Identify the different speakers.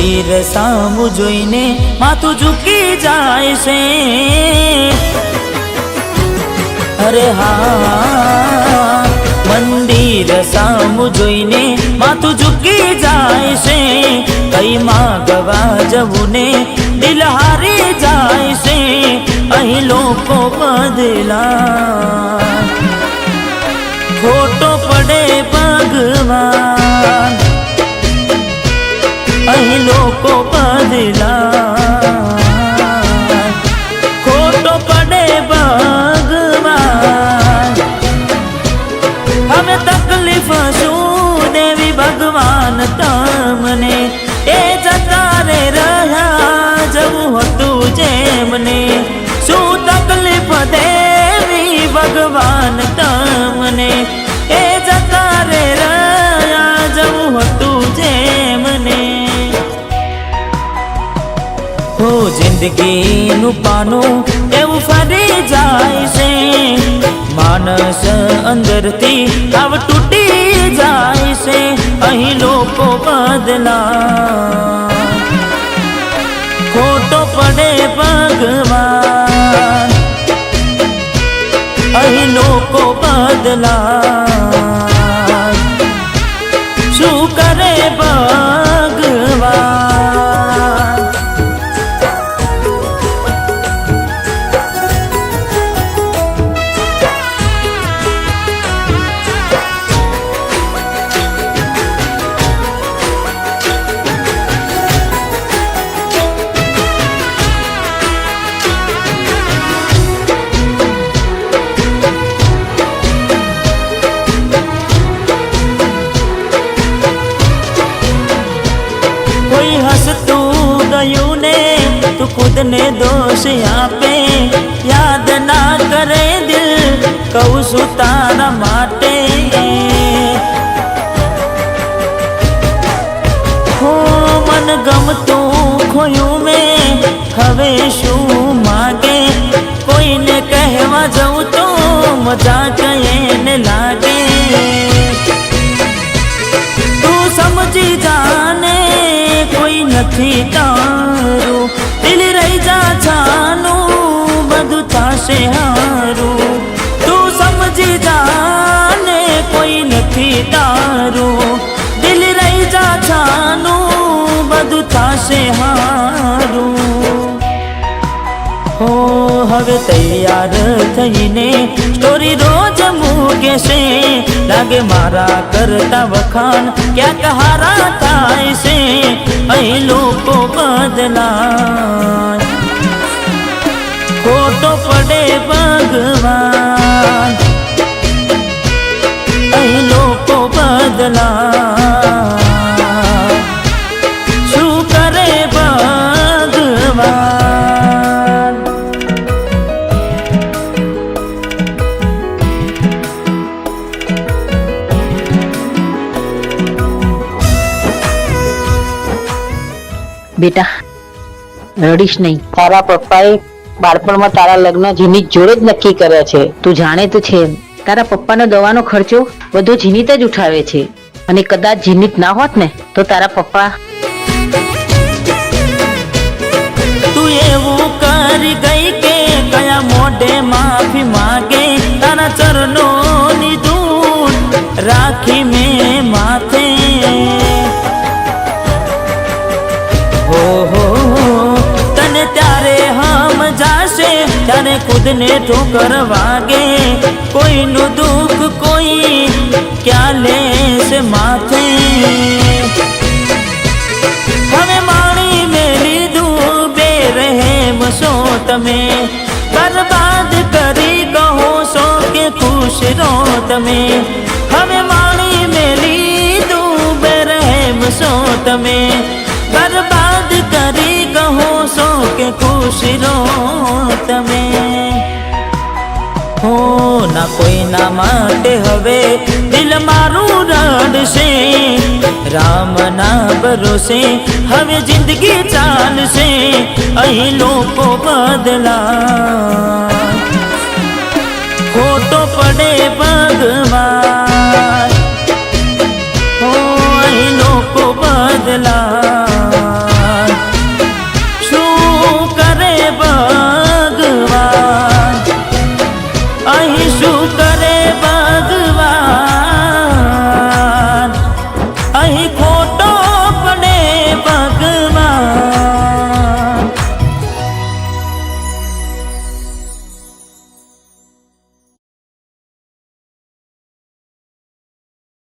Speaker 1: મંદિર સામું જોઈને માથું ઝૂકી જાય છે। અરે હા, મંદિર સામું જોઈને માથું ઝૂકી જાય છે। કઈ માગવા જવું ને દિલ હારી જાય છે। અહીં લોકો બદલા ખોટો પડે ભગવાન, અહીં લોકો બદલા ખોટો પડે ભગવાન। હવે તકલીફ શું દેવી ભગવાન તમને, એ જતા રે રહ્યા જવું હતું જેમને। શું તકલીફ દેવી ભગવાન તમને, એ જતા રે રહ્યા જવું હતું જેમને। હો જિંદગીનું પાનું એવું ફરી જાય છે। માણસ અંદરથી આવ તૂટી જાય છે। અહીં લોકો બદલા ખોટો પડે ભગવાન, અહીં લોકો બદલા શું કરે ભગવાન। કોઈ હસતું ગયું ને તું ખુદને દોષ આપે, યાદ ના કરે દિલ કહું છું તારા માટે। હો મન ગમતું ખોયું મેં હવે શું માગે, કોઈને કહેવા જવું તો મજા કહીને લાગે। તું સમજી જાને કોઈ નથી તારું, દિલ રહી જા છાનું બધું થશે હારું। તું સમજી જાને કોઈ નથી તારું, દિલ રહી જા છાનું બધું થશે હારું। હો હવે તૈયાર થઈને સ્ટોરી રોજ મૂકે છે, લાગે મારા કરતા વખાણ ક્યાંક હારા થાય છે। અહીં લોકો બદલાય ખોટો પડે ભગવાન, અહીં લોકો બદલાય શું કરે ભગવાન।
Speaker 2: બેટા રડીશ નહીં, તારા પપ્પાએ બાળપણમાં તારા લગ્ન જીનીત જોડે જ નક્કી કર્યા છે। તું જાણે તો છે તારા પપ્પાનો દવાનો ખર્ચો બધો જીનીત જ ઉઠાવે છે, અને કદાચ જીનીત ના હોત ને તો તારા પપ્પા
Speaker 1: તું એવું કરી ગઈ કે કયા મોઢે માફી માગે, તારા ચરણોની ધૂળ રાખી મેં માથે। તને ત્યારે હમ જાશે ત્યારે ખુદને ઠોકર વાગે, કોઈનું દુઃખ કોઈ ક્યાં લેશે માથે। હવે માણી મેં લીધું બેરહેમ છો તમે, બરબાદ કરી કહો છો કે ખુશ રહો તમે। હવે માણી મેં લીધું બેરહેમ છો તમે, બરબાદ કરી કહો છો કે ખુશ રહો તમે। હો ના કોઈના માટે હવે દિલ મારું રડશે, રામના ભરોસે હવે જિંદગી ચાલશે। અહીં લોકો બદલા ખોટો પડે ભગવાન,